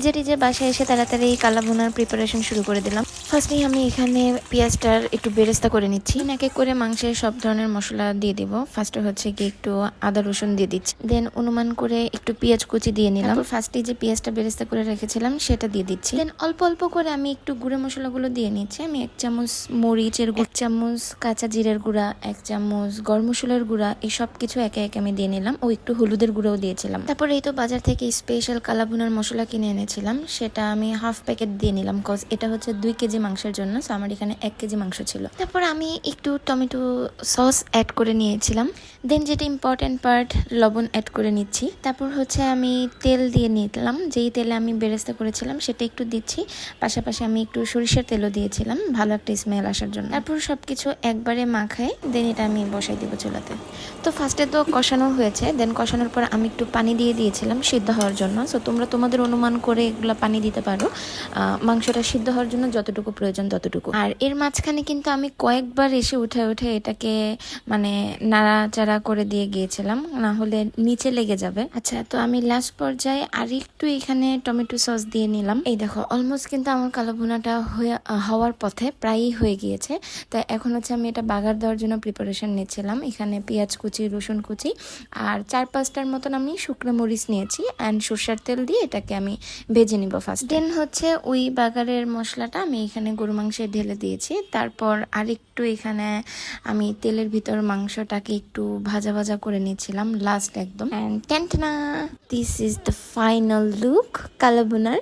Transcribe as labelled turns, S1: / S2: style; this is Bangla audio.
S1: যেটি যে বাসায় এসে তাড়াতাড়ি কালা ভুনার প্রিপারেশন শুরু করে দিলাম। ফার্স্টেই আমি এখানে পেঁয়াজটার একটু বেরেস্তা করে নিচ্ছি। এক এক করে মাংসের সব ধরনের মশলা দিয়ে দিব। ফার্স্টে হচ্ছে কি একটু আদা রসুন দিয়ে দিচ্ছি, দেন অনুমান করে একটু পেঁয়াজ কুচি দিয়ে নিলাম। ফার্স্টে যে পেঁয়াজটা বেরেস্তা করে রেখেছিলাম সেটা দিয়ে দিচ্ছি, দেন অল্প অল্প করে আমি একটু গুঁড়ো মশলাগুলো দিয়ে নিচ্ছি। আমি 1 চামচ মরিচের গুঁড়া, 1 চামচ কাঁচা জিরের গুঁড়া, 1 চামচ গরম মশলার গুঁড়া, এই সব কিছু একে একে আমি দিয়ে নিলাম। ও একটু হলুদের গুঁড়াও দিয়েছিলাম। তারপরে এই তো বাজার থেকে স্পেশাল কালা ভুনার মশলা কিনে এনেছিলাম, সেটা আমি হাফ প্যাকেট দিয়ে নিলাম, কজ এটা হচ্ছে 2 কেজি মাংসের জন্য। সো আমার এখানে 1 কেজি মাংস ছিল। তারপর আমি একটু টমেটো সস অ্যাড করে নিয়েছিলাম, দেন যেটা ইম্পর্টেন্ট পার্ট, লবণ অ্যাড করে নিচ্ছি। তারপর হচ্ছে আমি তেল দিয়ে নিলাম, যেই তেলে আমি বেরেস্তা করেছিলাম সেটা একটু দিচ্ছি, পাশাপাশি আমি একটু সরিষার তেলও দিয়েছিলাম ভালো একটা স্মেল আসার জন্য। তারপর সবকিছু একবারে মাখায় দেন এটা আমি বসাই দিব চুলাতে। তো ফার্স্টে তো কষানো হয়েছে, দেন কষানোর পর আমি একটু পানি দিয়ে দিয়েছিলাম সিদ্ধ হওয়ার জন্য। সো তোমরা তোমাদের অনুমান করে এগুলো পানি দিতে পারো, মাংসটা সিদ্ধ হওয়ার জন্য যতটুকু প্রয়োজন ততটুকু। আর এর মাঝখানে কিন্তু আমি কয়েকবার এসে উঠে উঠে এটাকে মানে নাড়াচাড়া করে দিয়ে গিয়েছিলাম, না হলে নিচে লেগে যাবে। আচ্ছা, তো আমি লাস্ট পর্যায়ে আর একটু এখানে টমেটো সস দিয়ে নিলাম। এই দেখো অলমোস্ট কিন্তু আমার কালো ভুনাটা হওয়ার পথে, প্রায়ই হয়ে গিয়েছে। তো এখন হচ্ছে আমি এটা বাগার দেওয়ার জন্য প্রিপারেশন নিচ্ছিলাম। এখানে পেঁয়াজ কুচি, রসুন কুচি আর 4-5টার মতন আমি শুকনো মরিচ নিয়েছি, অ্যান্ড সরষের তেল দিয়ে এটাকে আমি ভেজে নিব ফার্স্ট। দেন হচ্ছে ওই বাগারের মশলাটা আমি এখানে গরু মাংসে ঢেলে দিয়েছি। তারপর আরেকটু এখানে আমি তেলের ভিতর মাংসটাকে একটু ভাজা ভাজা করে নিয়েছিলাম লাস্ট একদম। অ্যান্ড টেন্টনা, this is the final look কালো ভুনার।